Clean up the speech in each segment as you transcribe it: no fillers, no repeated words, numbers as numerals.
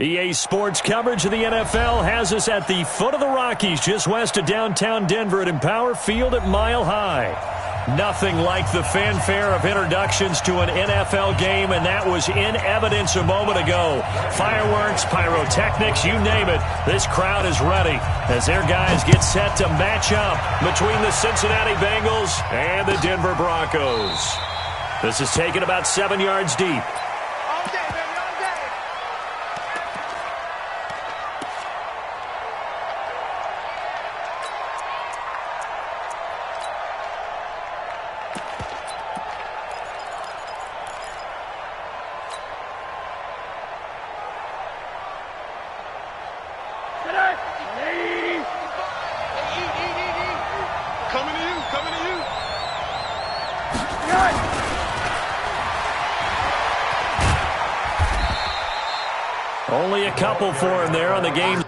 EA Sports coverage of the NFL has us at the foot of the Rockies, just west of downtown Denver at Empower Field at Mile High. Nothing like the fanfare of introductions to an NFL game, and that was in evidence a moment ago. Fireworks, pyrotechnics, you name it. This crowd is ready as their guys get set to match up between the Cincinnati Bengals and the Denver Broncos. This is taken about 7 yards deep. Only a couple for him there on the game.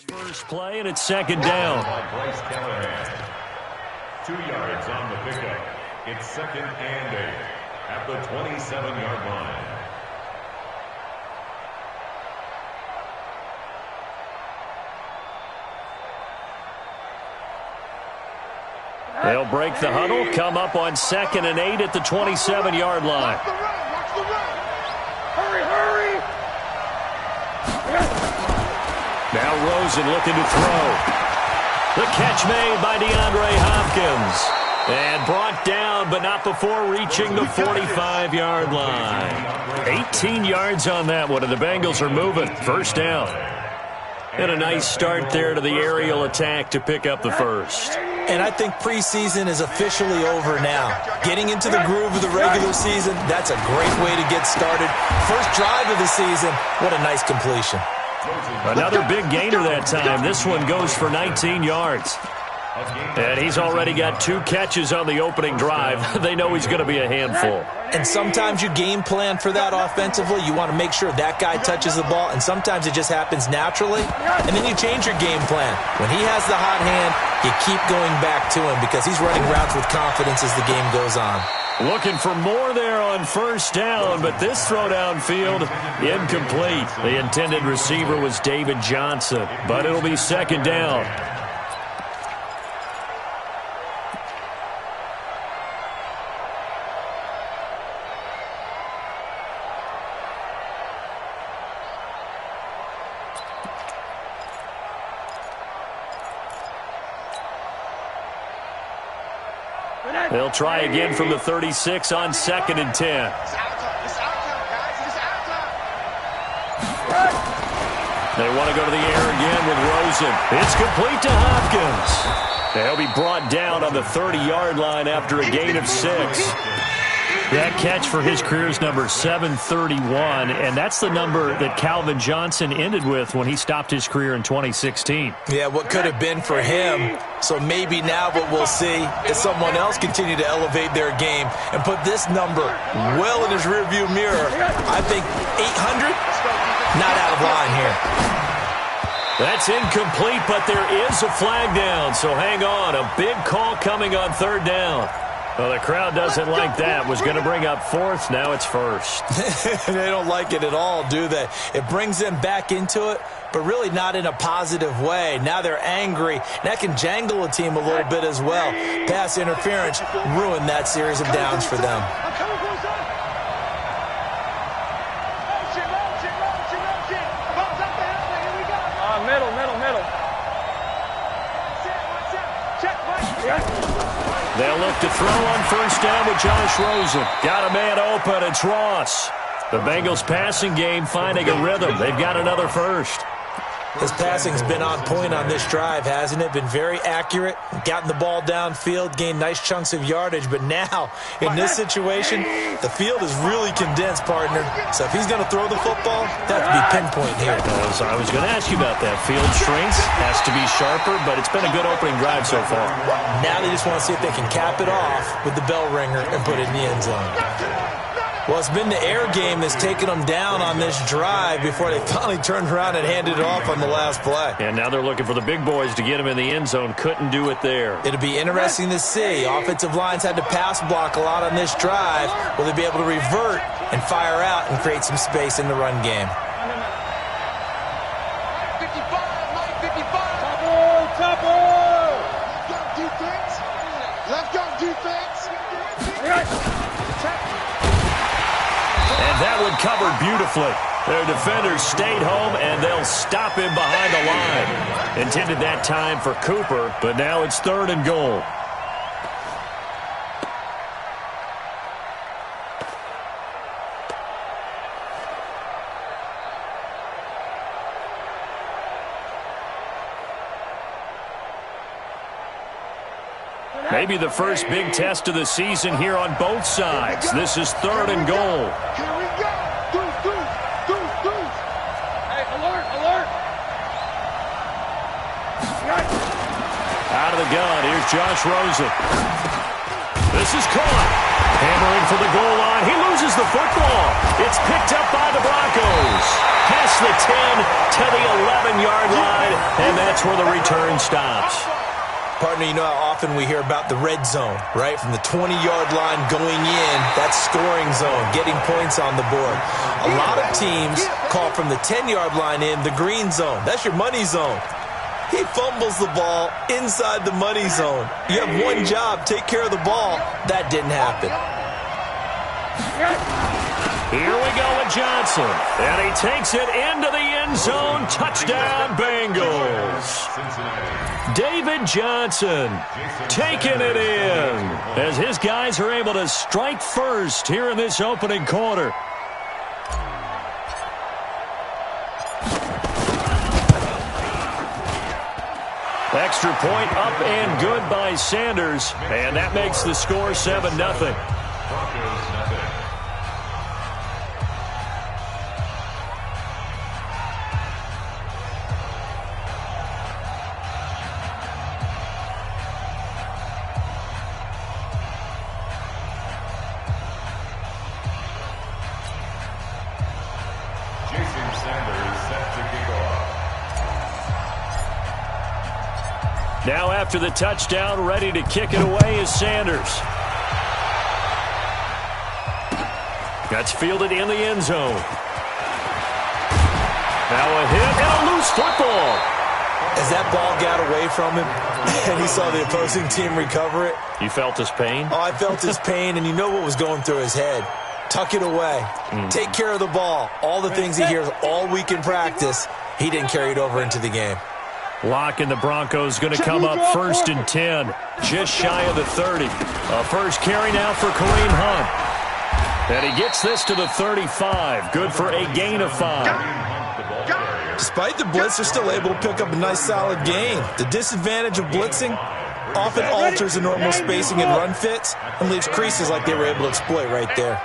First play, and it's second down. 2 yards on the pickup. It's 2nd and 8 at the 27-yard line. They'll break the huddle, come up on 2nd and 8 at the 27-yard line. Watch the run. Hurry, hurry. Now Rosen looking to throw. The catch made by DeAndre Hopkins. And brought down, but not before reaching the 45-yard line. 18 yards on that one, and the Bengals are moving. First down. And a nice start there to the aerial attack to pick up the first. And I think preseason is officially over now. Getting into the groove of the regular season, that's a great way to get started. First drive of the season, what a nice completion. Another big gainer that time. This one goes for 19 yards. And he's already got 2 catches on the opening drive. They know he's going to be a handful. And sometimes you game plan for that offensively. You want to make sure that guy touches the ball, and sometimes it just happens naturally. And then you change your game plan. When he has the hot hand, you keep going back to him because he's running routes with confidence as the game goes on. Looking for more there on first down, but this throw downfield, incomplete. The intended receiver was David Johnson, but it'll be second down. They'll try again from the 36 on 2nd and 10. They want to go to the air again with Rosen. It's complete to Hopkins. They'll be brought down on the 30-yard line after a gain of 6. That catch for his career is number 731, and that's the number that Calvin Johnson ended with when he stopped his career in 2016. Yeah, what could have been for him. So maybe now what we'll see is someone else continue to elevate their game and put this number well in his rearview mirror. I think 800, not out of line here. That's incomplete, but there is a flag down, so hang on. A big call coming on 3rd down. Well, the crowd doesn't like that. Was going to bring up 4th. Now it's 1st. They don't like it at all, do they? It brings them back into it, but really not in a positive way. Now they're angry. That can jangle a team a little bit as well. Pass interference ruined that series of downs for them. They'll look to throw on first down with Josh Rosen. Got a man open. It's Ross. The Bengals passing game finding a rhythm. They've got another first. His passing's been on point on this drive, hasn't it? Been very accurate, gotten the ball downfield, gained nice chunks of yardage. But now, in this situation, the field is really condensed, partner. So if he's going to throw the football, that has to be pinpoint here. I was going to ask you about that. Field strength has to be sharper, but it's been a good opening drive so far. Now they just want to see if they can cap it off with the bell ringer and put it in the end zone. Well, it's been the air game that's taken them down on this drive before they finally turned around and handed it off on the last play. And now they're looking for the big boys to get him in the end zone. Couldn't do it there. It'll be interesting to see. Offensive lines had to pass block a lot on this drive. Will they be able to revert and fire out and create some space in the run game? 55. Touble. Let's go defense. And that one covered beautifully. Their defenders stayed home, and they'll stop him behind the line. Intended that time for Cooper, but now it's 3rd and goal. Maybe the first big test of the season here on both sides. This is 3rd and goal. Here we go. Deuce. Hey, alert. Out of the gun, here's Josh Rosen. This is caught. Hammering for the goal line. He loses the football. It's picked up by the Broncos. Past the 10 to the 11-yard line, and that's where the return stops. Partner, you know how often we hear about the red zone, right? From the 20-yard line going in, that's scoring zone, getting points on the board. A lot of teams call from the 10-yard line in the green zone. That's your money zone. He fumbles the ball inside the money zone. You have one job, take care of the ball. That didn't happen. Here we go with Johnson. And he takes it into the end zone. Touchdown, Bengals. David Johnson taking it in as his guys are able to strike first here in this opening quarter. Extra point up and good by Sanders. And that makes the score 7-0. Now after the touchdown, ready to kick it away is Sanders. That's fielded in the end zone. Now a hit and a loose football. As that ball got away from him and he saw the opposing team recover it. You felt his pain? Oh, I felt his pain, and you know what was going through his head. Tuck it away. Take care of the ball. All the things he hears all week in practice, he didn't carry it over into the game. Lock and the Broncos going to come up 1st and 10, just shy of the 30. A first carry now for Kareem Hunt. And he gets this to the 35. Good for a gain of 5. Despite the blitz, they're still able to pick up a nice solid gain. The disadvantage of blitzing often alters the normal spacing and run fits and leaves creases like they were able to exploit right there.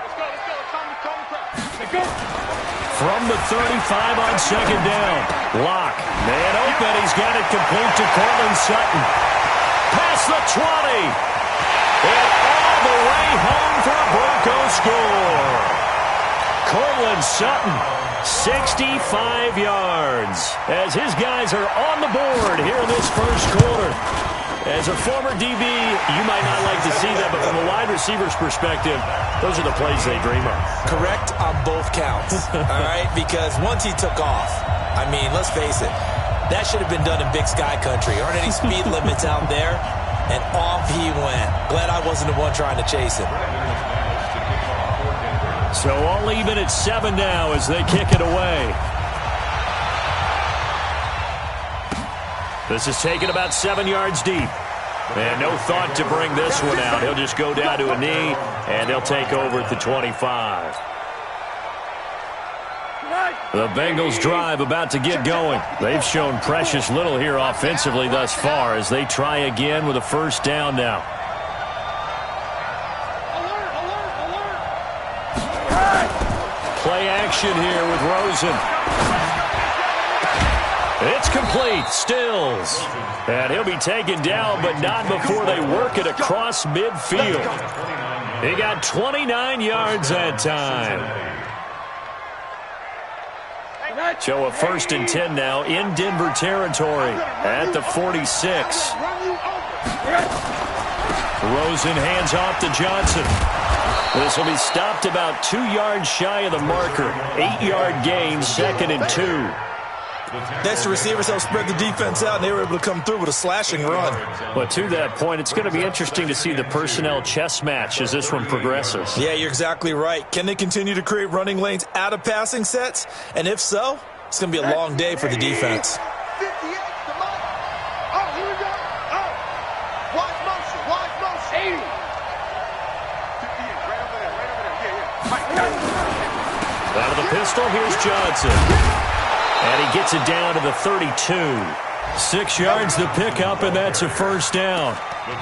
From the 35 on 2nd down. Lock. Man open. He's got it complete to Cortland Sutton. Past the 20. And all the way home for a Broncos score. Cortland Sutton, 65 yards. As his guys are on the board here in this first quarter. As a former DB, you might not like to see that, but from a wide receiver's perspective, those are the plays they dream of. Correct on both counts, all right? Because once he took off, I mean, let's face it, that should have been done in Big Sky country. Aren't any speed limits out there? And off he went. Glad I wasn't the one trying to chase him. So all even at 7 now as they kick it away. This is taken about 7 yards deep. And no thought to bring this one out. He'll just go down to a knee, and they'll take over at the 25. The Bengals drive about to get going. They've shown precious little here offensively thus far as they try again with a first down now. Play action here with Rosen. It's complete. Stills. And he'll be taken down, but not before they work it across midfield. He got 29 yards that time. So a 1st and 10 now in Denver territory at the 46. Rosen hands off to Johnson. This will be stopped about 2 yards shy of the marker. 8-yard gain, 2nd and 2. Next, the receivers helped spread the defense out, and they were able to come through with a slashing run. But to that point, it's going to be interesting to see the personnel chess match as this one progresses. Yeah, you're exactly right. Can they continue to create running lanes out of passing sets? And if so, it's going to be a long day for the defense. 58, come on. Oh, here we go. Oh. Watch motion, watch motion. 80. 58, right over there, Yeah. Mike. Out of the pistol, here's Johnson. And he gets it down to the 32. 6 yards the pickup, and that's a first down.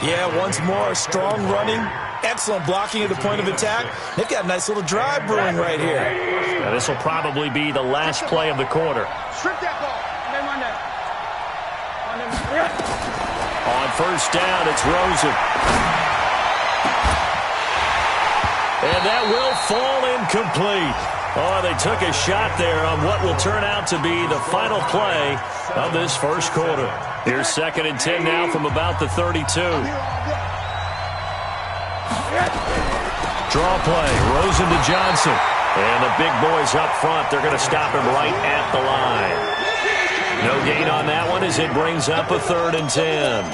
Yeah, once more, strong running, excellent blocking at the point of attack. They've got a nice little drive brewing right here. Now, this will probably be the last play of the quarter. Strip that ball. On first down, it's Rosen. And that will fall incomplete. Oh, they took a shot there on what will turn out to be the final play of this first quarter. Here's 2nd and 10 now from about the 32. Draw play, Rosen to Johnson. And the big boys up front, they're going to stop him right at the line. No gain on that one as it brings up a 3rd and 10.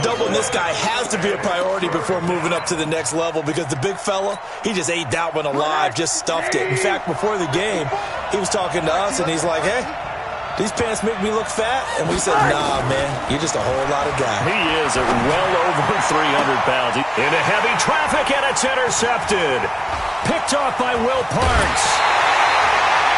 Doubling this guy has to be a priority before moving up to the next level because the big fella, he just ate that one alive, just stuffed it. In fact, before the game, he was talking to us, and he's like, hey, these pants make me look fat? And we said, nah, man, you're just a whole lot of guy. He is at well over 300 pounds. Into heavy traffic, and it's intercepted. Picked off by Will Parks.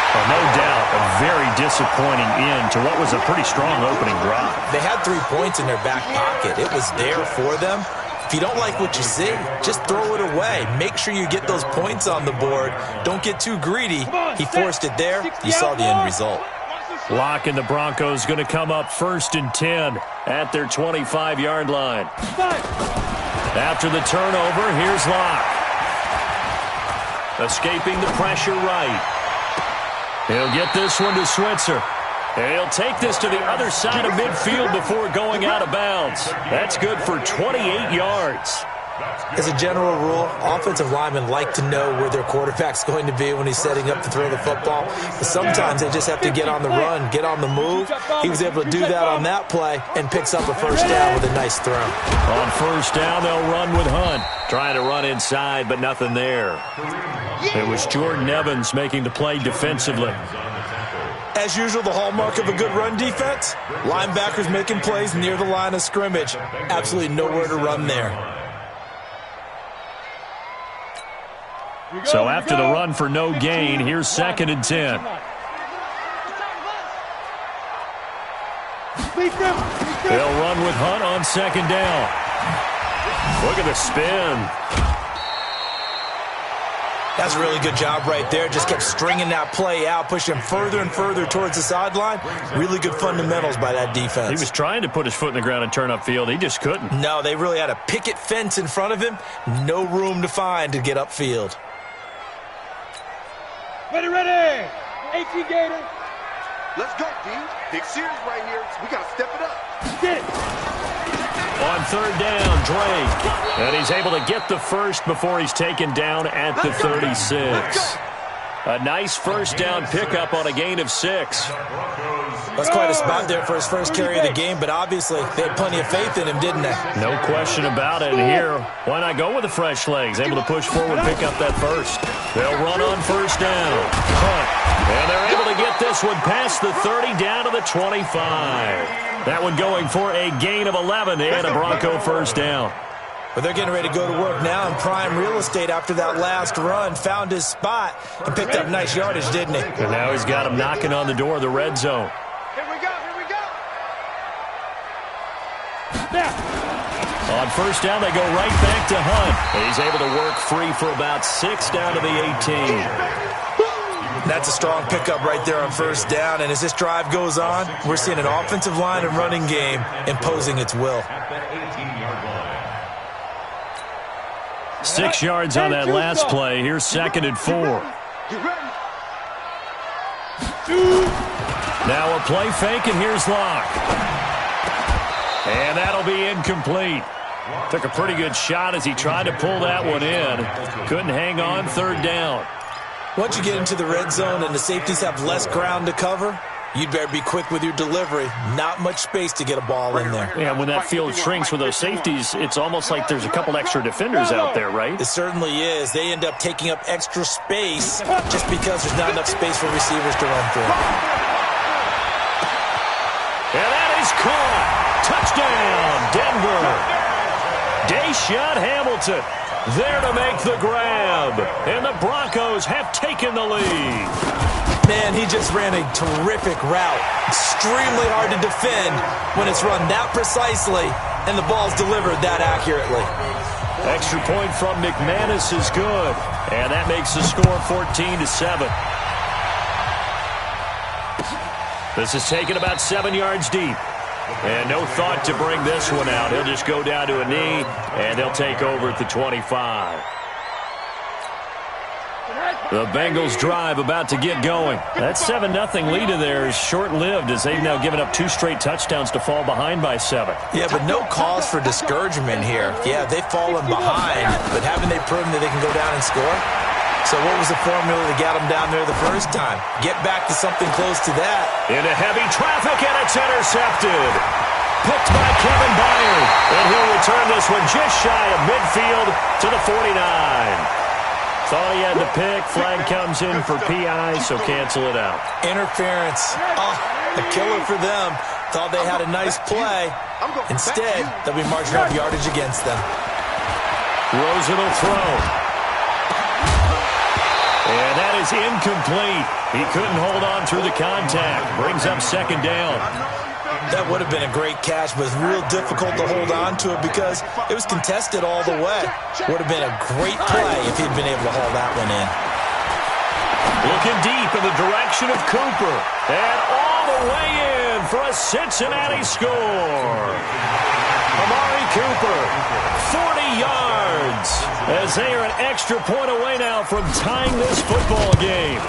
Well, no doubt a very disappointing end to what was a pretty strong opening drive. They had 3 points in their back pocket. It was there for them. If you don't like what you see, just throw it away. Make sure you get those points on the board. Don't get too greedy. He forced it there. You saw the end result. Locke and the Broncos going to come up 1st and 10 at their 25-yard line. After the turnover, here's Locke. Escaping the pressure right. He'll get this one to Switzer. And he'll take this to the other side of midfield before going out of bounds. That's good for 28 yards. As a general rule, offensive linemen like to know where their quarterback's going to be when he's setting up to throw the football. But sometimes they just have to get on the run, get on the move. He was able to do that on that play and picks up a first down with a nice throw. On first down, they'll run with Hunt. Trying to run inside, but nothing there. It was Jordan Evans making the play defensively. As usual, the hallmark of a good run defense, linebackers making plays near the line of scrimmage. Absolutely nowhere to run there. So after the run for no gain, here's 2nd and 10. They'll run with Hunt on 2nd down. Look at the spin. That's a really good job right there. Just kept stringing that play out, pushing him further and further towards the sideline. Really good fundamentals by that defense. He was trying to put his foot in the ground and turn upfield. He just couldn't. No, they really had a picket fence in front of him. No room to find to get upfield. Ready. 18 Gator. Let's go, D. Big series right here. We got to step it up. Get it. On 3rd down, Drake. And he's able to get the first before he's taken down at the 36. A nice first down pickup on a gain of 6. That's quite a spot there for his first carry of the game, but obviously they had plenty of faith in him, didn't they? No question about it. And here, why not go with the fresh legs? Able to push forward, pick up that first. They'll run on first down. Hunt. And they're able to get this one past the 30 down to the 25. That one going for a gain of 11 and a Bronco first down. But they're getting ready to go to work now in prime real estate after that last run. Found his spot and picked up nice yardage, didn't he? And now he's got him knocking on the door of the red zone. Here we go, here we go. On first down, they go right back to Hunt. He's able to work free for about 6 down to the 18. That's a strong pickup right there on first down. And as this drive goes on, we're seeing an offensive line and running game imposing its will. 6 yards on that last play. Here's 2nd and 4. Now a play fake, and here's Locke. And that'll be incomplete. Took a pretty good shot as he tried to pull that one in. Couldn't hang on, 3rd down. Once you get into the red zone and the safeties have less ground to cover, you'd better be quick with your delivery. Not much space to get a ball in there. Yeah, when that field shrinks with those safeties, it's almost like there's a couple extra defenders out there, right? It certainly is. They end up taking up extra space just because there's not enough space for receivers to run through. And that is caught. Touchdown, Denver. Deshaun Hamilton there to make the grab. And the Broncos have taken the lead. Man, he just ran a terrific route. Extremely hard to defend when it's run that precisely and the ball's delivered that accurately. Extra point from McManus is good. And that makes the score 14-7. This is taken about 7 yards deep. And no thought to bring this one out. He'll just go down to a knee, and they'll take over at the 25. The Bengals drive about to get going. That 7-0 lead of theirs is short-lived as they've now given up 2 straight touchdowns to fall behind by 7. Yeah, but no cause for discouragement here. Yeah, they've fallen behind, but haven't they proven that they can go down and score? So what was the formula that got them down there the first time? Get back to something close to that. Into heavy traffic, and it's intercepted. Picked by Kevin Byard. And he'll return this one just shy of midfield to the 49. Thought he had the pick. Flag comes in for PI, so cancel it out. Interference. Oh, a killer for them. Thought they had a nice play. Instead, they'll be marching up yardage against them. Rosen will throw. And that is incomplete. He couldn't hold on through the contact. Brings up 2nd down. That would have been a great catch, but it's real difficult to hold on to it because it was contested all the way. Would have been a great play if he'd been able to haul that one in. Looking deep in the direction of Cooper. And all the way in for a Cincinnati score. Amari Cooper, 40 yards. As they are an extra point away now from tying this football game.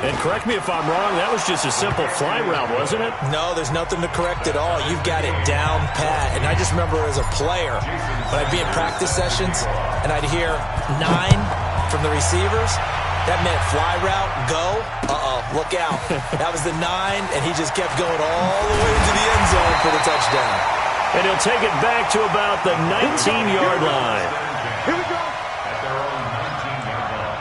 And correct me if I'm wrong, that was just a simple fly route, wasn't it? No, there's nothing to correct at all. You've got it down pat. And I just remember as a player, when I'd be in practice sessions and I'd hear 9 from the receivers, that meant fly route, go, look out. That was the 9, and he just kept going all the way to the end zone for the touchdown. And he'll take it back to about the 19-yard line. Here we go. At their own 19-yard line.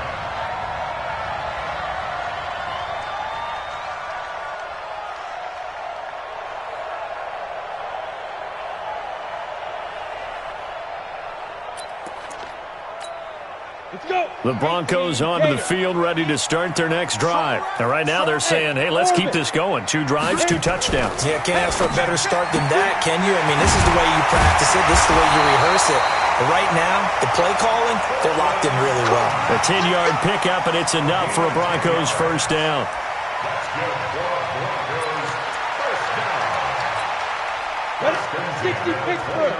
Let's go. The Broncos onto the field, ready to start their next drive. And right now they're saying, hey, let's keep this going. 2 drives, 2 touchdowns. Yeah, can't ask for a better start than that, can you? I mean, this is the way you practice it. This is the way you rehearse it. But right now, the play calling, they're locked in really well. A 10-yard pickup, and it's enough for a Broncos first down. Let's 60 Pittsburgh.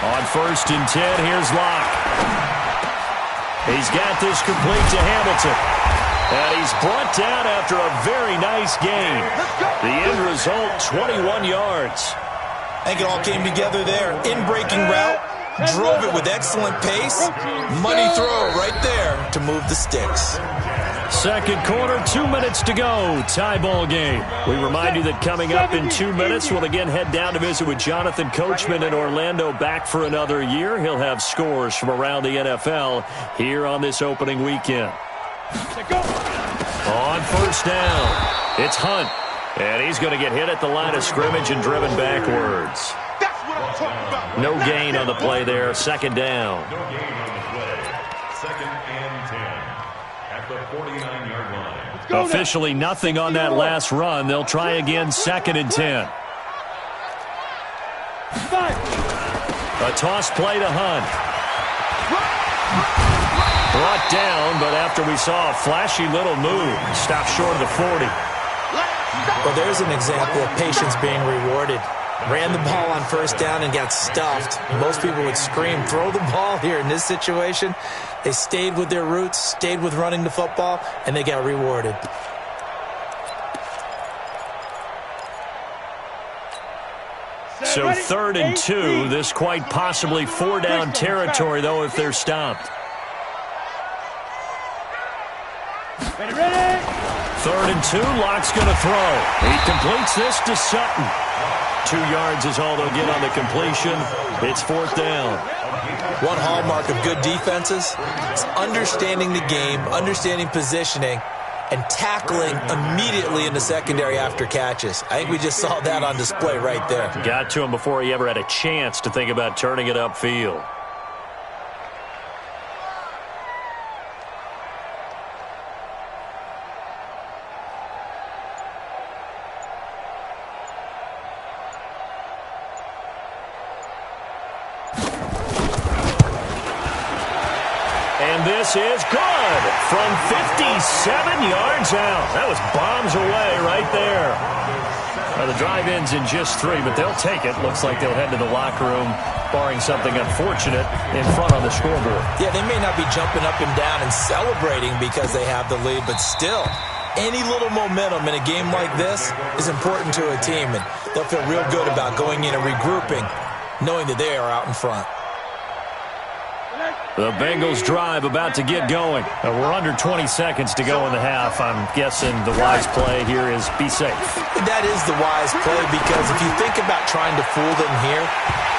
On 1st and 10, here's Locke. He's got this complete to Hamilton. And he's brought down after a very nice gain. The end result, 21 yards. I think it all came together there. In-breaking route, drove it with excellent pace. Money throw right there to move the sticks. Second quarter, 2 minutes to go. Tie ball game. We remind you that coming up in 2 minutes, we'll again head down to visit with Jonathan Coachman in Orlando, back for another year. He'll have scores from around the NFL here on this opening weekend. On 1st down, it's Hunt. And he's going to get hit at the line of scrimmage and driven backwards. That's what I'm talking about. No gain on the play there. Second down. No gain on the play. Second and 10 at the 49-yard line. Officially nothing on that last run. They'll try again, second and 10. A toss play to Hunt. Brought down, but after we saw a flashy little move, stopped short of the 40. Well, there's an example of patience being rewarded. Ran the ball on first down and got stuffed. Most people would scream, throw the ball here. In this situation, they stayed with their roots, stayed with running the football, and they got rewarded. So third and 2, this quite possibly 4-down territory, though, if they're stopped. Ready? Third and 2, Lock's going to throw. He completes this to Sutton. 2 yards is all they'll get on the completion. It's fourth down. One hallmark of good defenses is understanding the game, understanding positioning, and tackling immediately in the secondary after catches. I think we just saw that on display right there. Got to him before he ever had a chance to think about turning it upfield. And this is good from 57 yards out. That was bombs away right there. Well, the drive ends in just 3, but they'll take it. Looks like they'll head to the locker room, barring something unfortunate, in front on the scoreboard. Yeah, they may not be jumping up and down and celebrating because they have the lead, but still, any little momentum in a game like this is important to a team, and they'll feel real good about going in and regrouping, knowing that they are out in front. The Bengals drive about to get going. We're under 20 seconds to go in the half. I'm guessing the wise play here is be safe. That is the wise play, because if you think about trying to fool them here,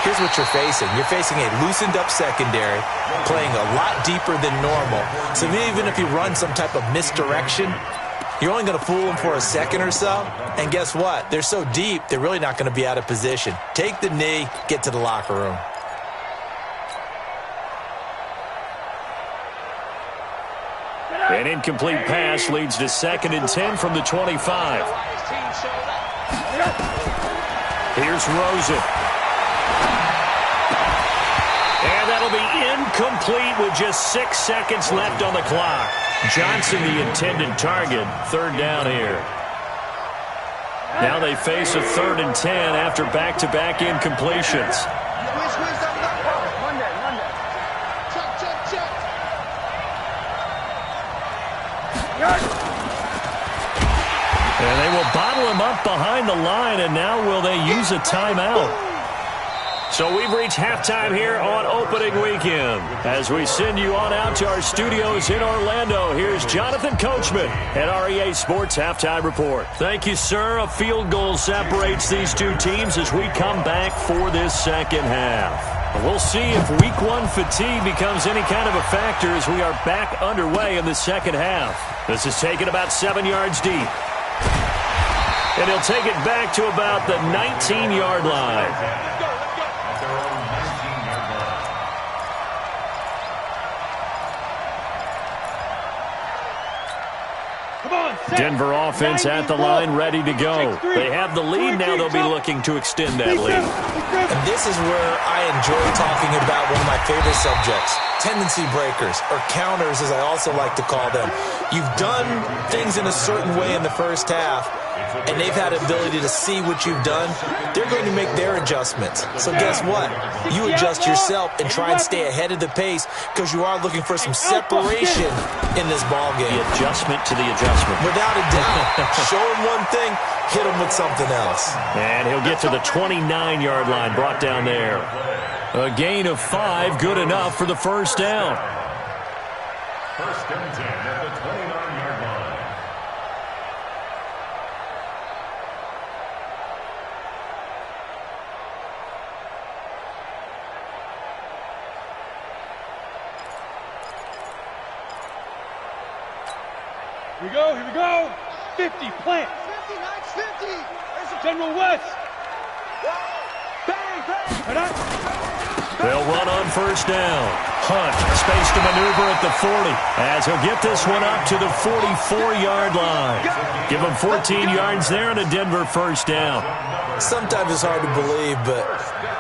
here's what you're facing. You're facing a loosened up secondary, playing a lot deeper than normal. So even if you run some type of misdirection, you're only going to fool them for a second or so. And guess what? They're so deep, they're really not going to be out of position. Take the knee, get to the locker room. An incomplete pass leads to second and 10 from the 25. Here's Rosen. And that'll be incomplete with just 6 seconds left on the clock. Johnson, the intended target. Third down here. Now they face a third and 10 after back-to-back incompletions. And they will bottle him up behind the line, and now will they use a timeout? So we've reached halftime here on opening weekend. As we send you on out to our studios in Orlando, here's Jonathan Coachman at REA Sports Halftime Report. Thank you, sir. A field goal separates these two teams as we come back for this second half. We'll see if week 1 fatigue becomes any kind of a factor as we are back underway in the second half. This is taken about 7 yards deep. And he'll take it back to about the 19-yard line. Denver offense at the line, ready to go. They have the lead now. They'll be looking to extend that lead. And this is where I enjoy talking about one of my favorite subjects, tendency breakers, or counters as I also like to call them. You've done things in a certain way in the first half, and they've had the ability to see what you've done. They're going to make their adjustments. So guess what? You adjust yourself and try and stay ahead of the pace because you are looking for some separation in this ball game. The adjustment to the adjustment. Without a doubt. Show him one thing, hit him with something else. And he'll get to the 29-yard line, brought down there. A gain of 5, good enough for the first down. First and 10 at the 29-yard line. Here we go. 50, plant. General West. Bang, bang. They'll run on first down. Hunt, space to maneuver at the 40, as he'll get this one up to the 44-yard line. Give him 14 yards there and a Denver first down. Sometimes it's hard to believe, but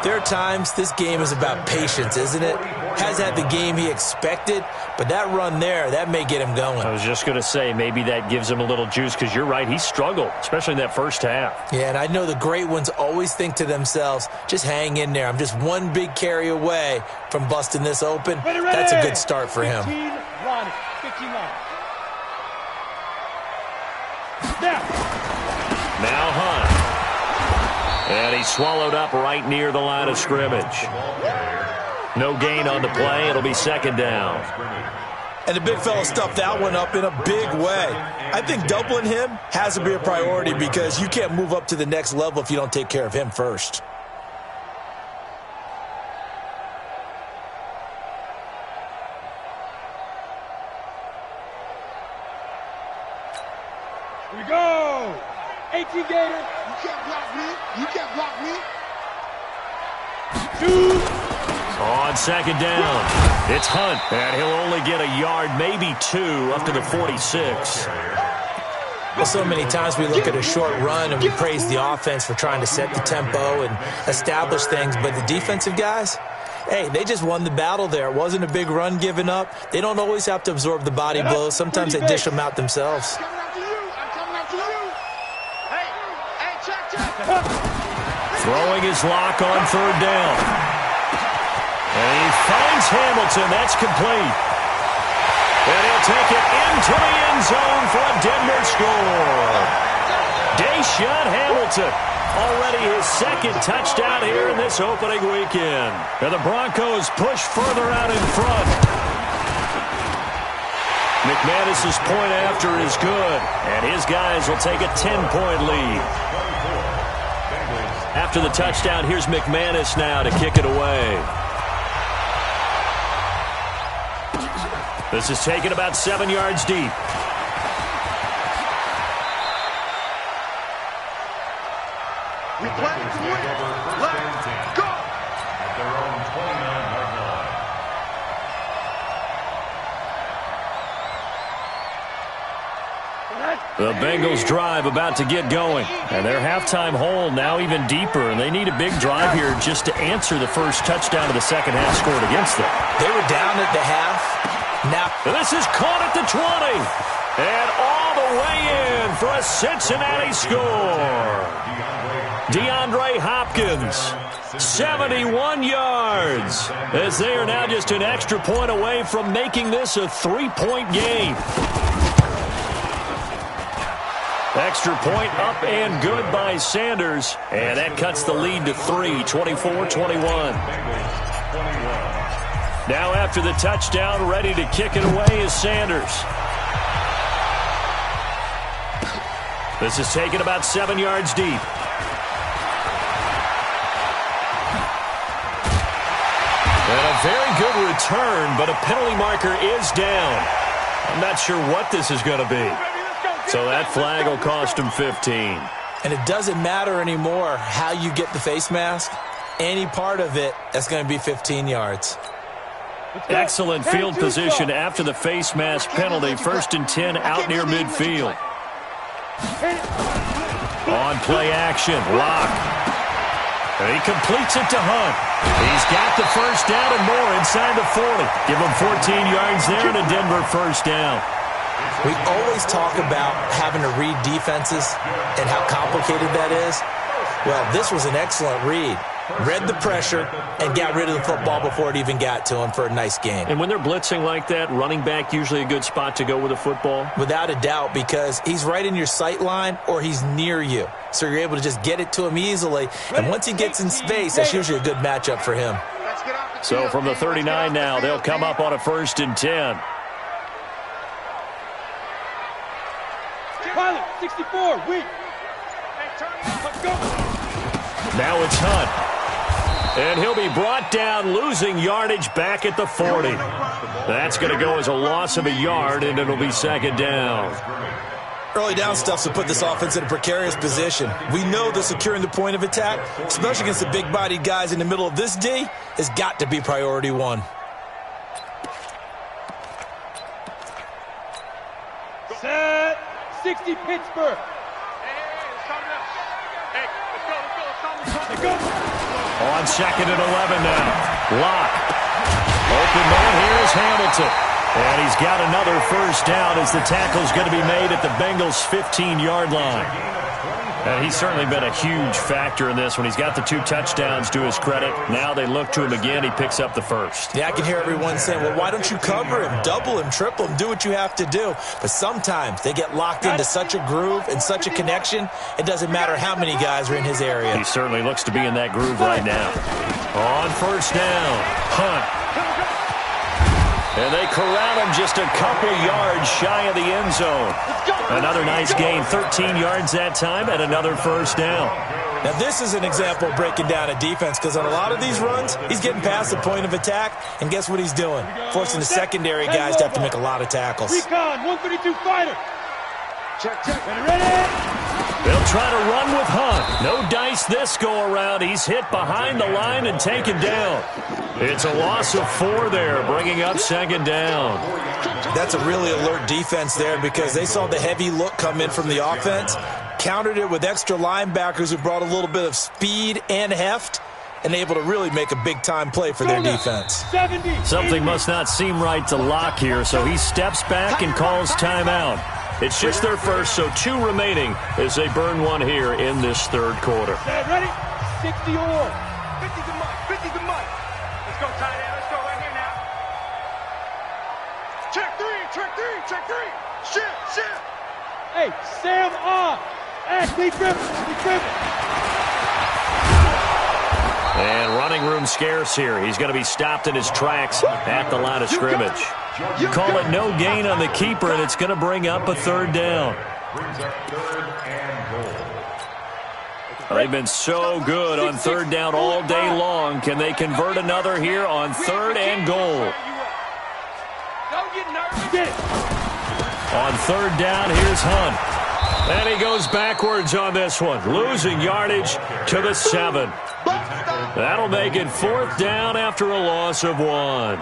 there are times this game is about patience, isn't it? Hasn't had the game he expected, but that run there, that may get him going. I was just going to say, maybe that gives him a little juice, because you're right, he struggled, especially in that first half. Yeah, and I know the great ones always think to themselves, just hang in there. I'm just one big carry away from busting this open. Ready. That's a good start for him. 15 line. 15 line. Now Hunt. And he's swallowed up right near the line of scrimmage. No gain on the play. It'll be second down. And the big fella stuffed that one up in a big way. I think doubling him has to be a priority, because you can't move up to the next level if you don't take care of him first. Here we go. 18 Gator. You can't block me. You can't block me. 2. On second down, it's Hunt, and he'll only get a yard, maybe 2, up to the 46. Well, so many times we look at a short run and we praise the offense for trying to set the tempo and establish things, but the defensive guys, hey, they just won the battle there. It wasn't a big run given up. They don't always have to absorb the body blows. Sometimes they dish them out themselves. I'm coming after you. Hey, check. Throwing his lock on third down. And he finds Hamilton. That's complete. And he'll take it into the end zone for a Denver score. ThaShark Hamilton, already his second touchdown here in this opening weekend. And the Broncos push further out in front. McManus's point after is good, and his guys will take a 10-point lead. After the touchdown, here's McManus now to kick it away. This is taken about 7 yards deep. We play to win. Let's go. At their own 29-yard line. The Bengals drive about to get going, and their halftime hole now even deeper, and they need a big drive here just to answer the first touchdown of the second half scored against them. They were down at the half. Now, this is caught at the 20, and all the way in for a Cincinnati score. DeAndre Hopkins, 71 yards, as they are now just an extra point away from making this a 3-point game. Extra point up and good by Sanders, and that cuts the lead to 3, 24-21. Now after the touchdown, ready to kick it away is Sanders. This is taken about 7 yards deep. And a very good return, but a penalty marker is down. I'm not sure what this is going to be. So that flag will cost him 15. And it doesn't matter anymore how you get the face mask. Any part of it, that's going to be 15 yards. Excellent field position after the face mask penalty. 1st and 10 out near midfield. On play action, Lock. And he completes it to Hunt. He's got the first down and more inside the 40. Give him 14 yards there and a Denver first down. We always talk about having to read defenses and how complicated that is. Well, this was an excellent read. Read the pressure and got rid of the football before it even got to him for a nice game. And when they're blitzing like that, running back usually a good spot to go with the football? Without a doubt, because he's right in your sight line or he's near you. So you're able to just get it to him easily. And once he gets in space, that's usually a good matchup for him. So from the 39 now, they'll come up on a 1st and 10. Pilot, 64, weak. Let's go. Now it's Hunt. And he'll be brought down, losing yardage back at the 40. That's going to go as a loss of a yard, and it'll be second down. Early down stuffs will put this offense in a precarious position. We know that securing the point of attack, especially against the big-bodied guys in the middle of this D, has got to be priority one. Set. 60 Pittsburgh. On 2nd and 11 now. Lock. Open man here is Hamilton. And he's got another first down as the tackle's going to be made at the Bengals' 15-yard line. And he's certainly been a huge factor in this when he's got the 2 touchdowns to his credit. Now they look to him again. He picks up the first. Yeah, I can hear everyone saying, well, why don't you cover him, double him, triple him, do what you have to do. But sometimes they get locked into such a groove and such a connection, it doesn't matter how many guys are in his area. He certainly looks to be in that groove right now. On first down, Hunt. And they corral him just a couple yards shy of the end zone. Another nice gain, 13 yards that time, and another first down. Now, this is an example of breaking down a defense, because on a lot of these runs, he's getting past the point of attack, and guess what he's doing? Forcing the secondary guys to have to make a lot of tackles. Recon, 132 fighter. Check. Ready? They'll try to run with Hunt. No dice this go-around. He's hit behind the line and taken down. It's a loss of 4 there, bringing up 2nd down. That's a really alert defense there, because they saw the heavy look come in from the offense, countered it with extra linebackers who brought a little bit of speed and heft, and able to really make a big-time play for their defense. Something must not seem right to Lock here, so he steps back and calls timeout. It's just their first, so 2 remaining as they burn 1 here in this 3rd quarter. Ready? 60 or 50 to Mike. 50 to Mike. Let's go, tight end. Let's go right here now. Check 3. Shift. Hey, Sam off. Lee Griffin. And running room scarce here. He's going to be stopped in his tracks at the line of scrimmage. Call it no gain on the keeper, and it's going to bring up a 3rd down. They've been so good on 3rd down all day long. Can they convert another here on 3rd and goal? On 3rd down, here's Hunt. And he goes backwards on this one, losing yardage to the 7. That'll make it 4th down after a loss of 1.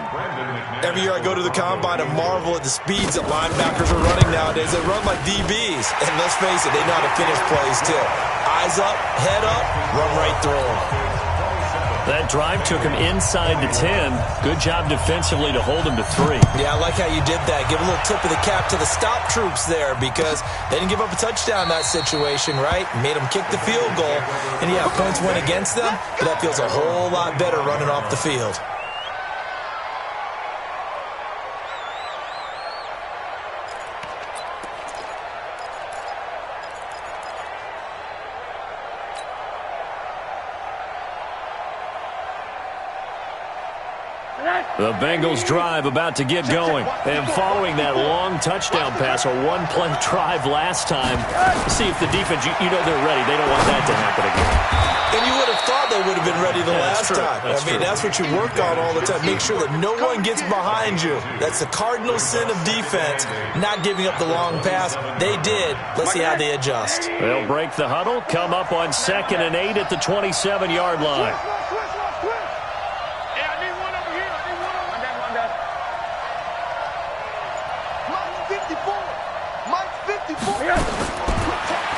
Every year I go to the combine and marvel at the speeds that linebackers are running nowadays. They run like DBs. And let's face it, they know how to finish plays too. Eyes up, head up, run right through them. That drive took him inside the 10. Good job defensively to hold him to 3. Yeah, I like how you did that. Give a little tip of the cap to the stop troops there, because they didn't give up a touchdown in that situation, right? Made them kick the field goal. And yeah, points went against them, but that feels a whole lot better running off the field. The Bengals drive about to get going. And following that long touchdown pass, a 1-play drive last time, see if the defense, you know they're ready. They don't want that to happen again. And you would have thought they would have been ready the last time. That's what you work on all the time. Make sure that no one gets behind you. That's the cardinal sin of defense, not giving up the long pass. They did. Let's see how they adjust. They'll break the huddle, come up on 2nd and 8 at the 27-yard line.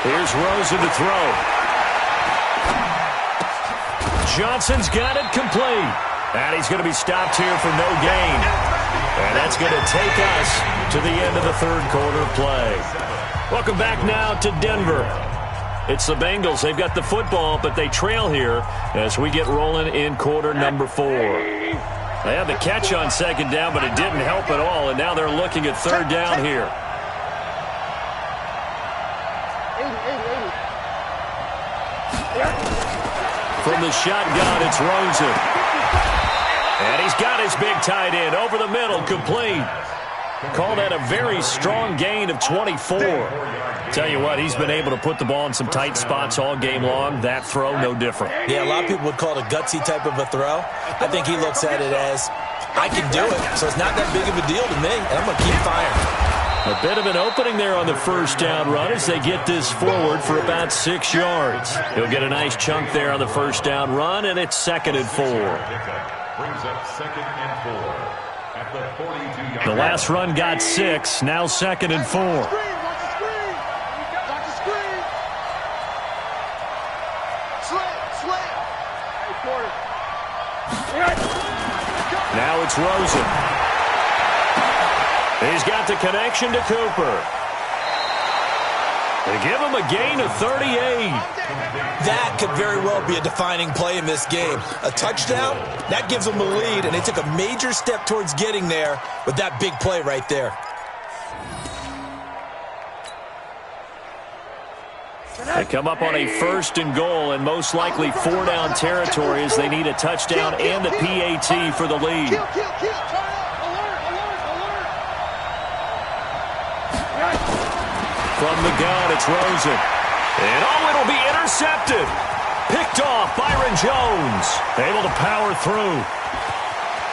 Here's Rosen to throw. Johnson's got it complete. And he's going to be stopped here for no gain. And that's going to take us to the end of the 3rd quarter play. Welcome back now to Denver. It's the Bengals. They've got the football, but they trail here as we get rolling in quarter number 4. They had the catch on 2nd down, but it didn't help at all. And now they're looking at 3rd down here. From the shotgun, it's Rosen. And he's got his big tight end over the middle, complete. Call that a very strong gain of 24. Tell you what, he's been able to put the ball in some tight spots all game long. That throw, no different. Yeah, a lot of people would call it a gutsy type of a throw. I think he looks at it as, I can do it, so it's not that big of a deal to me, and I'm going to keep firing. A bit of an opening there on the first down run as they get this forward for about 6 yards. He'll get a nice chunk there on the first down run, and it's 2nd and 4. Brings up 2nd and 4 at the 42-yard. The last run got 6, now 2nd and 4. Now it's Rosen. He's got the connection to Cooper. They give him a gain of 38. That could very well be a defining play in this game. A touchdown, that gives them the lead, and they took a major step towards getting there with that big play right there. They come up on a 1st and goal and most likely 4-down territory as they need a touchdown and the PAT for the lead. From the gun, it's Rosen. And it'll be intercepted. Picked off Byron Jones. Able to power through.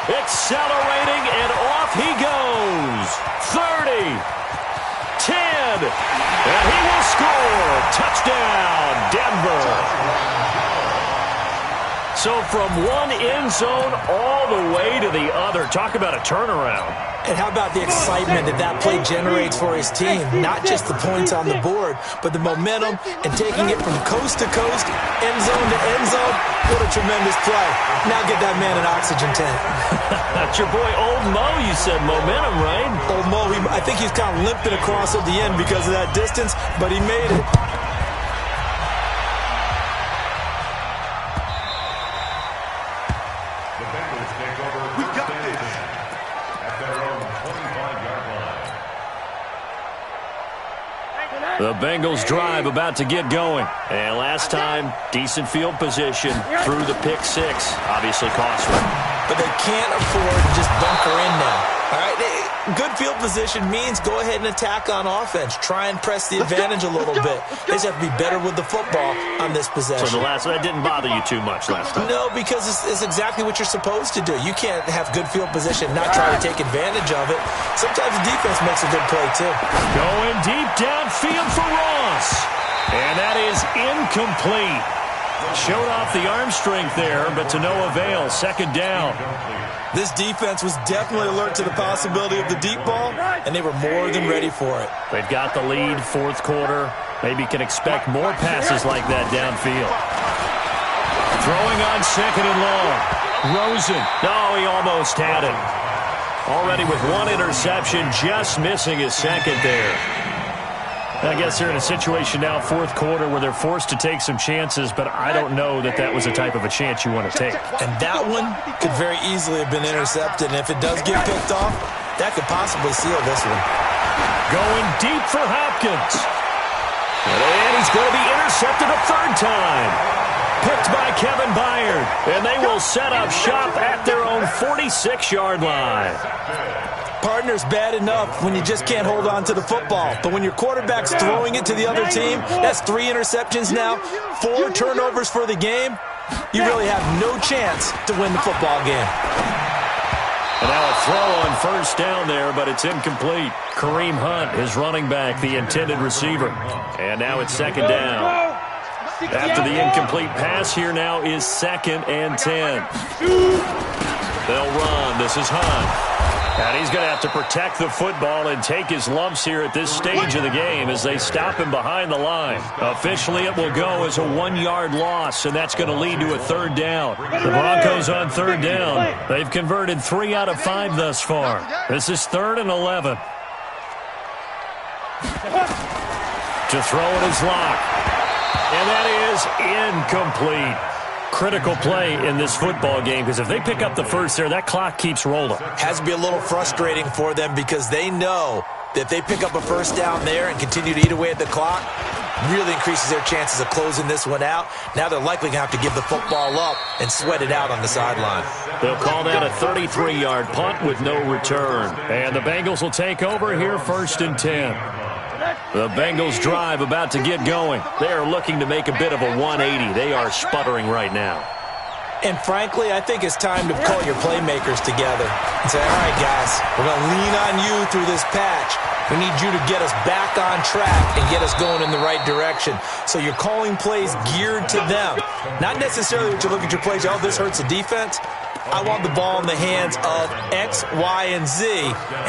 Accelerating, and off he goes. 30. 10. And he will score. Touchdown, Denver. So from one end zone all the way to the other. Talk about a turnaround. And how about the excitement that play generates for his team? Not just the points on the board, but the momentum and taking it from coast to coast, end zone to end zone. What a tremendous play. Now get that man an oxygen tank. That's your boy Old Mo. You said momentum, right? Old Mo, I think he's kind of limping across at the end because of that distance, but he made it. The Bengals drive about to get going. And last time, decent field position through the pick 6. Obviously costly. But they can't afford to just bunker in now. All right, good field position means go ahead and attack on offense. Try and press the advantage a little bit. They just have to be better with the football on this possession. So that didn't bother you too much last time? No, because it's exactly what you're supposed to do. You can't have good field position and not try to take advantage of it. Sometimes the defense makes a good play, too. Going deep downfield for Ross. And that is incomplete. Showed off the arm strength there, but to no avail. 2nd down. This defense was definitely alert to the possibility of the deep ball, and they were more than ready for it. They've got the lead, 4th quarter. Maybe can expect more passes like that downfield. Throwing on 2nd and long. Rosen. No, he almost had it. Already with 1 interception, just missing his 2nd there. I guess they're in a situation now, 4th quarter, where they're forced to take some chances, but I don't know that was the type of a chance you want to take. And that one could very easily have been intercepted, and if it does get picked off, that could possibly seal this one. Going deep for Hopkins. And he's going to be intercepted a 3rd time. Picked by Kevin Byard. And they will set up shop at their own 46-yard line. Partner's bad enough when you just can't hold on to the football. But when your quarterback's throwing it to the other team, that's 3 interceptions now, 4 turnovers for the game. You really have no chance to win the football game. And now a throw on 1st down there, but it's incomplete. Kareem Hunt, his running back, the intended receiver. And now it's 2nd down. After the incomplete pass, here now is 2nd and 10. They'll run. This is Hunt. And he's going to have to protect the football and take his lumps here at this stage of the game as they stop him behind the line. Officially, it will go as a 1-yard loss, and that's going to lead to a 3rd down. The Broncos on 3rd down. They've converted 3 out of 5 thus far. This is 3rd and 11. To throw it is Locke. And that is incomplete. Critical play in this football game because if they pick up the 1st there, that clock keeps rolling. Has to be a little frustrating for them because they know that if they pick up a 1st down there and continue to eat away at the clock, really increases their chances of closing this one out. Now they're likely going to have to give the football up and sweat it out on the sideline. They'll call that a 33-yard punt with no return. And the Bengals will take over here 1st and 10. The Bengals drive about to get going. They are looking to make a bit of a 180. They are sputtering right now. And frankly, I think it's time to call your playmakers together and say, all right, guys, we're going to lean on you through this patch. We need you to get us back on track and get us going in the right direction. So you're calling plays geared to them. Not necessarily that you look at your plays, oh, this hurts the defense. I want the ball in the hands of X, Y, and Z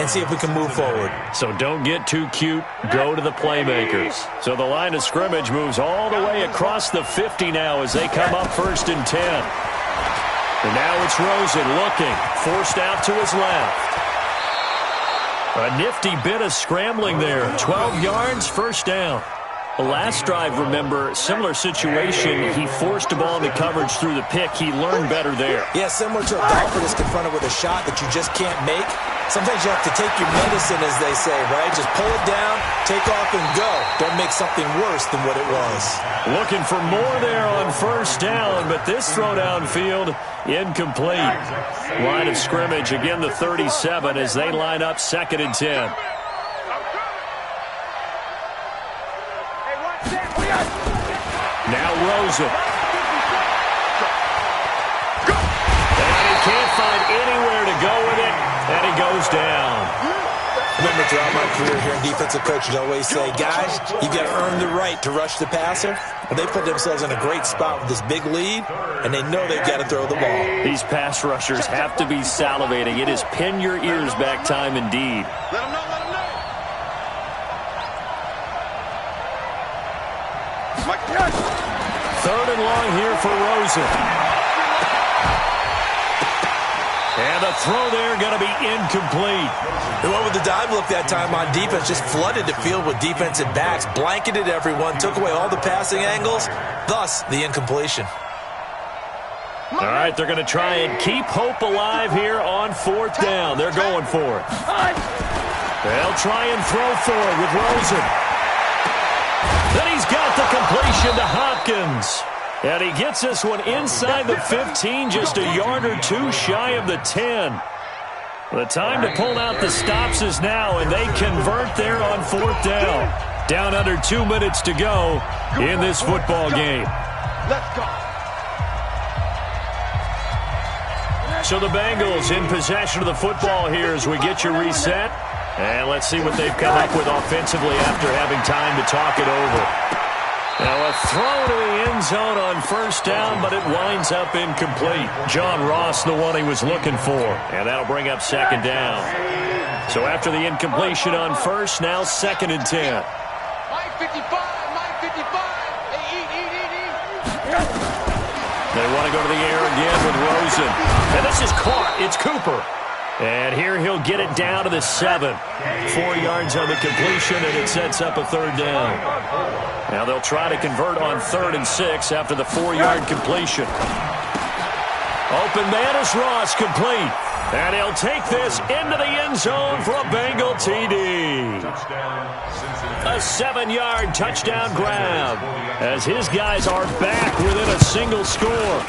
and see if we can move forward. So don't get too cute. Go to the playmakers. So the line of scrimmage moves all the way across the 50 now as they come up 1st and 10. And now it's Rosen looking, forced out to his left. A nifty bit of scrambling there. 12 yards, 1st down. The last drive, remember, similar situation. He forced the ball into coverage through the pick. He learned better there. Yeah, similar to a golfer that's confronted with a shot that you just can't make. Sometimes you have to take your medicine, as they say, right? Just pull it down, take off, and go. Don't make something worse than what it was. Looking for more there on 1st down, but this throw downfield, incomplete. Line of scrimmage, again the 37 as they line up 2nd and 10. Now Rosen. And he can't find anywhere to go with it, and he goes down. Remember, throughout my career here in defensive coaches, I always say, guys, you got to earn the right to rush the passer. But they put themselves in a great spot with this big lead, and they know they've got to throw the ball. These pass rushers have to be salivating. It is pin your ears back time indeed. Let him know, let him know. Mike, 3rd and long here for Rosen. And the throw there going to be incomplete. They went with the dive look that time on defense, just flooded the field with defensive backs, blanketed everyone, took away all the passing angles, thus the incompletion. All right, they're going to try and keep hope alive here on 4th down. They're going for it. They'll try and throw for it with Rosen. Then he's got the completion to Hopkins. And he gets this one inside the 15, just a yard or two shy of the 10. The time to pull out the stops is now, and they convert there on 4th down. Down under 2 minutes to go in this football game. let's go. So the Bengals in possession of the football here as we get you reset. And let's see what they've come up with offensively after having time to talk it over. Now a throw to the end zone on 1st down, but it winds up incomplete. John Ross, the one he was looking for. And that'll bring up 2nd down. So after the incompletion on 1st, now 2nd and 10. Mike 55, Mike 55. Hey, eat. They want to go to the air again with Rosen. And this is caught. It's Cooper. And here he'll get it down to the 7. 4 yards on the completion, and it sets up a 3rd down. Now they'll try to convert on 3rd and 6 after the 4-yard completion. Open man is Ross, complete. And he'll take this into the end zone for a Bengal TD. A 7-yard touchdown grab as his guys are back within a single score.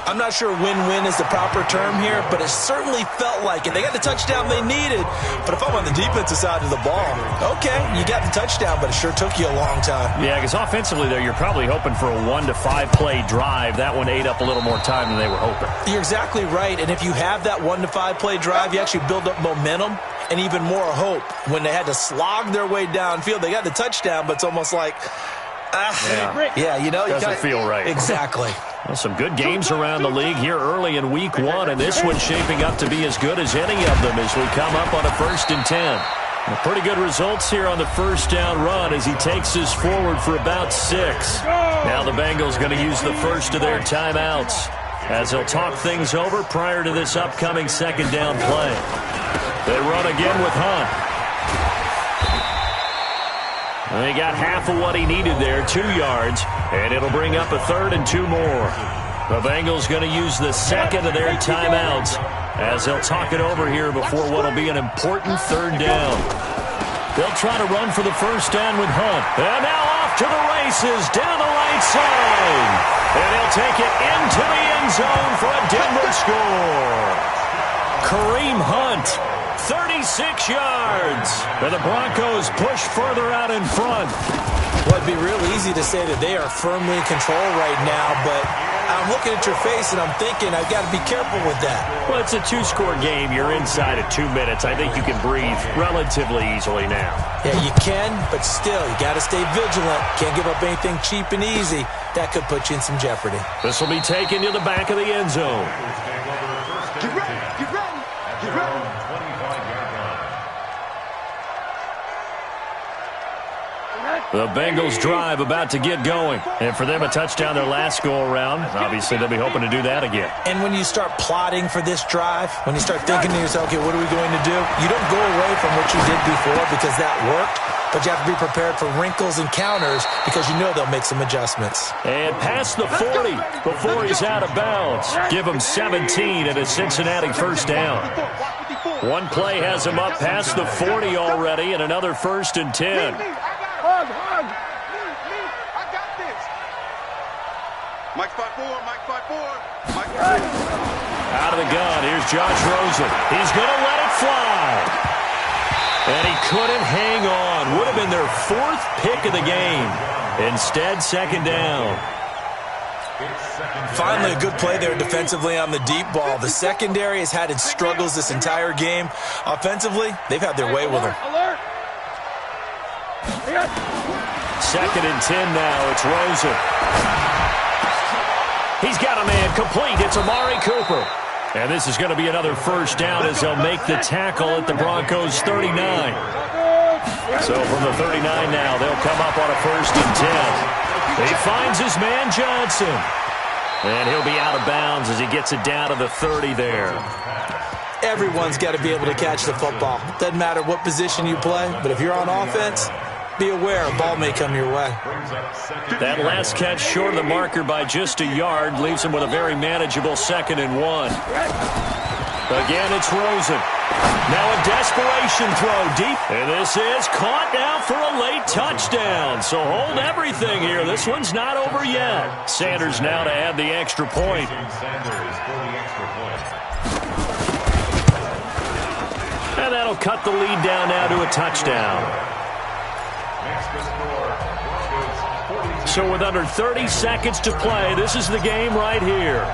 I'm not sure win-win is the proper term here, but it certainly felt like it. They got the touchdown they needed, but if I'm on the defensive side of the ball, okay, you got the touchdown, but it sure took you a long time. Yeah, because offensively, though, you're probably hoping for a 1 to 5 play drive. That one ate up a little more time than they were hoping. You're exactly right, and if you have that 1 to 5 play drive, you actually build up momentum and even more hope. When they had to slog their way downfield, they got the touchdown, but it's almost like, you know, doesn't feel right. Exactly. Well, some good games around the league here early in week 1, and this one's shaping up to be as good as any of them as we come up on a 1st and 10. Well, pretty good results here on the 1st down run as he takes this forward for about 6. Now the Bengals going to use the first of their timeouts as they'll talk things over prior to this upcoming 2nd down play. They run again with Hunt. He got half of what he needed there, 2 yards, and it'll bring up a 3rd and 2 more. The Bengals going to use the 2nd of their timeouts as they'll talk it over here before what will be an important 3rd down. They'll try to run for the 1st down with Hunt. And now off to the races down the right side. And he'll take it into the end zone for a Denver score. Kareem Hunt. 36 yards. And the Broncos push further out in front. Well, it'd be real easy to say that they are firmly in control right now, but I'm looking at your face, and I'm thinking I've got to be careful with that. Well, it's a two-score game. You're inside of 2 minutes. I think you can breathe relatively easily now. Yeah, you can, but still, you got to stay vigilant. Can't give up anything cheap and easy. That could put you in some jeopardy. This will be taken to the back of the end zone. Get ready, get ready, get ready. The Bengals drive about to get going. And for them, a touchdown their last go-around. Obviously, they'll be hoping to do that again. And when you start plotting for this drive, when you start thinking to yourself, okay, what are we going to do? You don't go away from what you did before because that worked, but you have to be prepared for wrinkles and counters because you know they'll make some adjustments. And past the 40 before he's out of bounds. Give him 17 and a Cincinnati first down. One play has him up past the 40 already and another 1st and 10. Hug. Me. I got this. Mike 5-4, Mike 5-4. Mike 5-4. Out of the gun, here's Josh Rosen. He's going to let it fly. And he couldn't hang on. Would have been their 4th pick of the game. Instead, 2nd down. Finally, a good play there defensively on the deep ball. The secondary has had its struggles this entire game. Offensively, they've had their way with them. 2nd and 10 now. It's Rosen. He's got a man complete. It's Amari Cooper. And this is going to be another first down as they'll make the tackle at the Broncos' 39. So from the 39 now, they'll come up on a 1st and 10. He finds his man Johnson. And he'll be out of bounds as he gets it down to the 30 there. Everyone's got to be able to catch the football. Doesn't matter what position you play, but if you're on offense, be aware a ball may come your way. That last catch short of the marker by just a yard leaves him with a very manageable 2nd and 1. Again, it's Rosen. Now a desperation throw deep. And this is caught now for a late touchdown. So hold everything here. This one's not over yet. Sanders now to add the extra point. And that'll cut the lead down now to a touchdown. So with under 30 seconds to play, this is the game right here.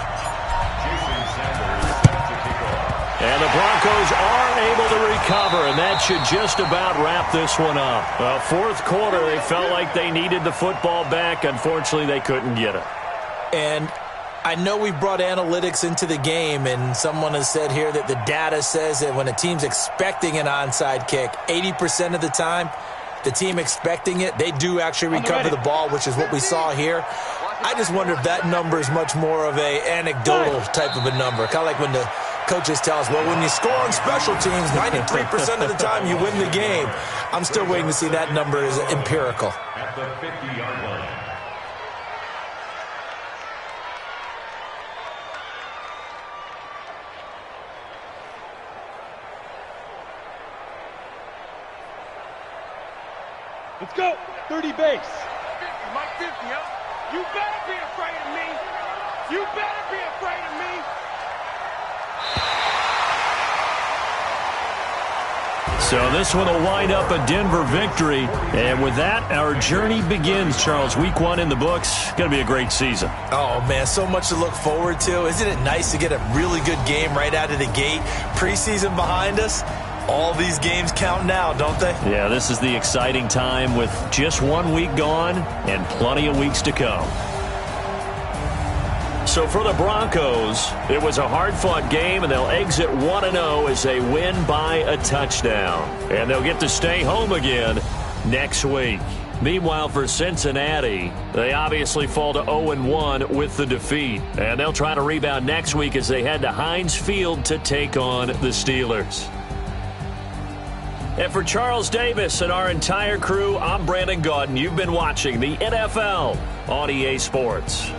And the Broncos are able to recover, and that should just about wrap this one up. 4th quarter, they felt like they needed the football back. Unfortunately, they couldn't get it. And I know we brought analytics into the game, and someone has said here that the data says that when a team's expecting an onside kick, 80% of the time, the team expecting it, they do actually recover the ball, which is what we saw here. I just wonder if that number is much more of an anecdotal type of a number. Kind of like when the coaches tell us, well, when you score on special teams, 93% of the time you win the game. I'm still waiting to see that number is empirical. At the 50-yard line. Let's go. 30 base. 50, Mike 50, huh? You better be afraid of me. You better be afraid of me. So this one will wind up a Denver victory. And with that, our journey begins, Charles. Week 1 in the books. Going to be a great season. Oh, man, so much to look forward to. Isn't it nice to get a really good game right out of the gate? Preseason behind us. All these games count now, don't they? Yeah, this is the exciting time with just 1 week gone and plenty of weeks to come. So for the Broncos, it was a hard-fought game, and they'll exit 1-0 as they win by a touchdown. And they'll get to stay home again next week. Meanwhile, for Cincinnati, they obviously fall to 0-1 with the defeat. And they'll try to rebound next week as they head to Heinz Field to take on the Steelers. And for Charles Davis and our entire crew, I'm Brandon Gaudin. You've been watching the NFL on EA Sports.